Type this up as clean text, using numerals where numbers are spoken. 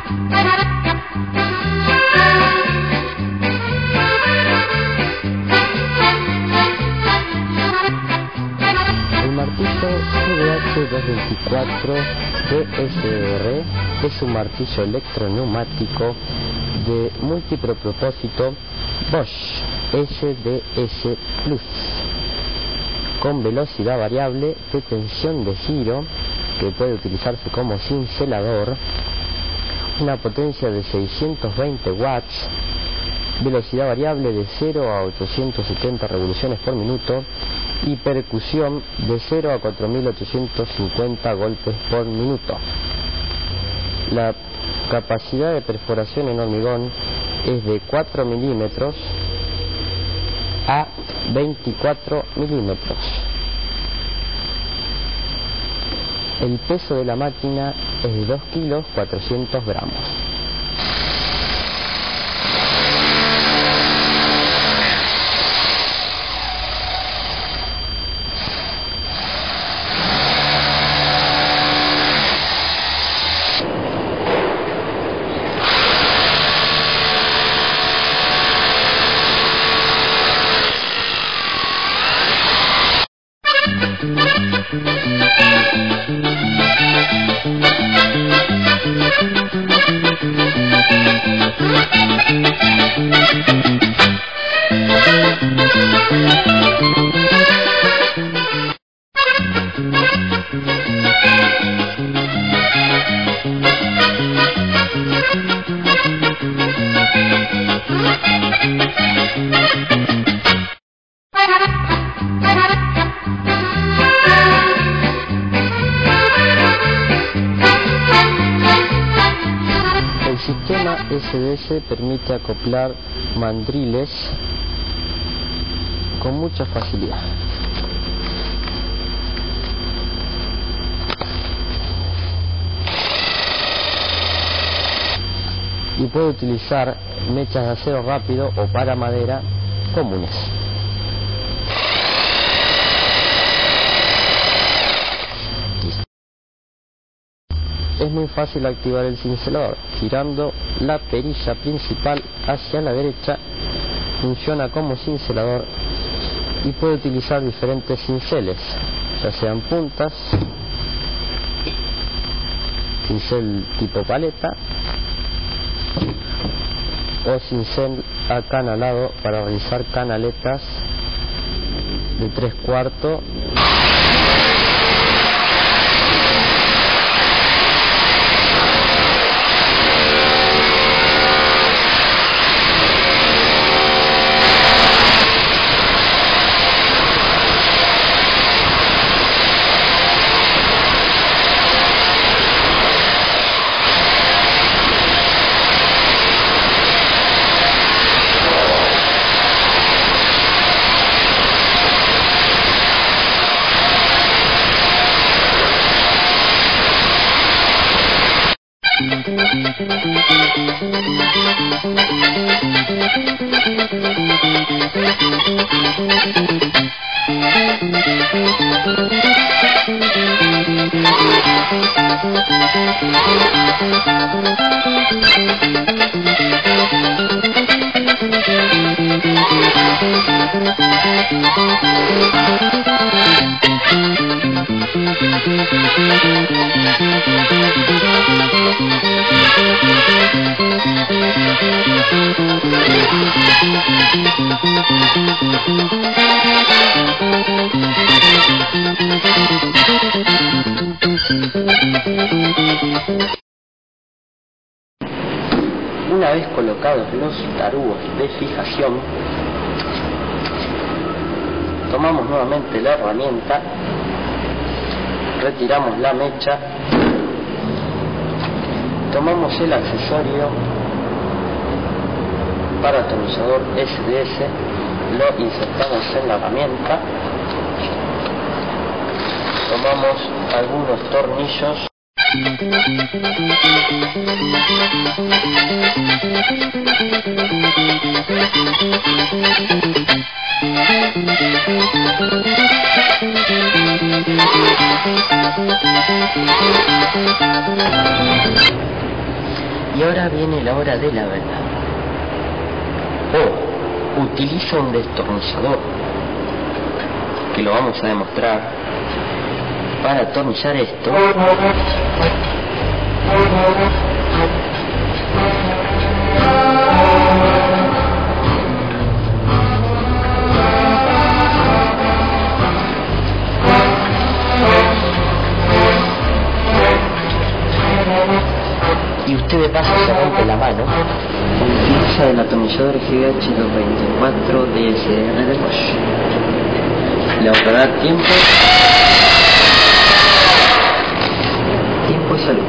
El martillo GBH224 DSR es un martillo electroneumático de múltiplo propósito Bosch SDS Plus con velocidad variable de tensión de giro que puede utilizarse como cincelador, una potencia de 620 watts, velocidad variable de 0 a 870 revoluciones por minuto y percusión de 0 a 4850 golpes por minuto. La capacidad de perforación en hormigón es de 4 milímetros a 24 milímetros. El peso de la máquina es de 2 kilos 400 gramos. El sistema SDS permite acoplar mandriles con mucha facilidad. Y puede utilizar mechas de acero rápido o para madera comunes. Es muy fácil activar el cincelador. Girando la perilla principal hacia la derecha, funciona como cincelador y puede utilizar diferentes cinceles, ya sean puntas, cincel tipo paleta o cincel acanalado para realizar canaletas de 3/4. Una vez colocados los tarugos de fijación, tomamos nuevamente la herramienta, retiramos la mecha, tomamos el accesorio para atomizador SDS, lo insertamos en la herramienta, tomamos algunos tornillos Y ahora viene la hora de la verdad. Utiliza un destornillador, que lo vamos a demostrar, para atornillar esto. Y usted de paso se rompe la mano. Utiliza el atornillador GH224 DSR de Bosch. Le vamos a dar tiempo y salud.